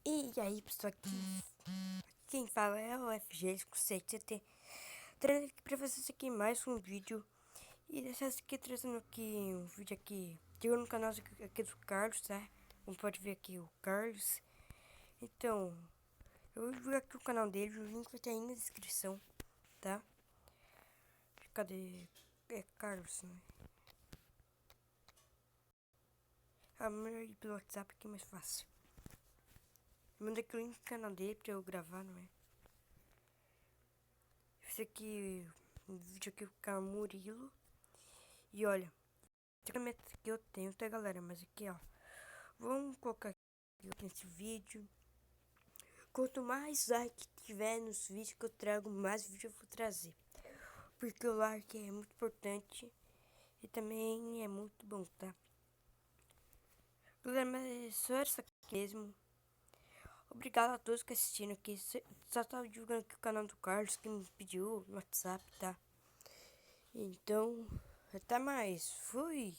E aí, pessoal, quem fala é o FG com 7CT, trazendo aqui pra vocês aqui mais um vídeo. E dessa vez aqui trazendo aqui um vídeo aqui, chegou no canal aqui do Carlos, tá? Como pode ver aqui o Carlos. Então, eu vou ver aqui o canal dele, o link vai estar aí na descrição, tá? Cadê? É Carlos, né? Ah, melhor ir pelo WhatsApp que é mais fácil. Manda aqui o link do canal dele pra eu gravar, não é? Esse aqui, um vídeo aqui com o Murilo. E olha, essa meta que eu tenho, tá galera? Mas aqui ó, vamos colocar aqui nesse vídeo. Quanto mais like tiver nos vídeos que eu trago, mais vídeo eu vou trazer. Porque o like é muito importante e também é muito bom, tá? Galera, mas é só essa aqui mesmo. Obrigado a todos que assistiram aqui. Só tava divulgando aqui o canal do Carlos que me pediu no WhatsApp, tá? Então, até mais. Fui!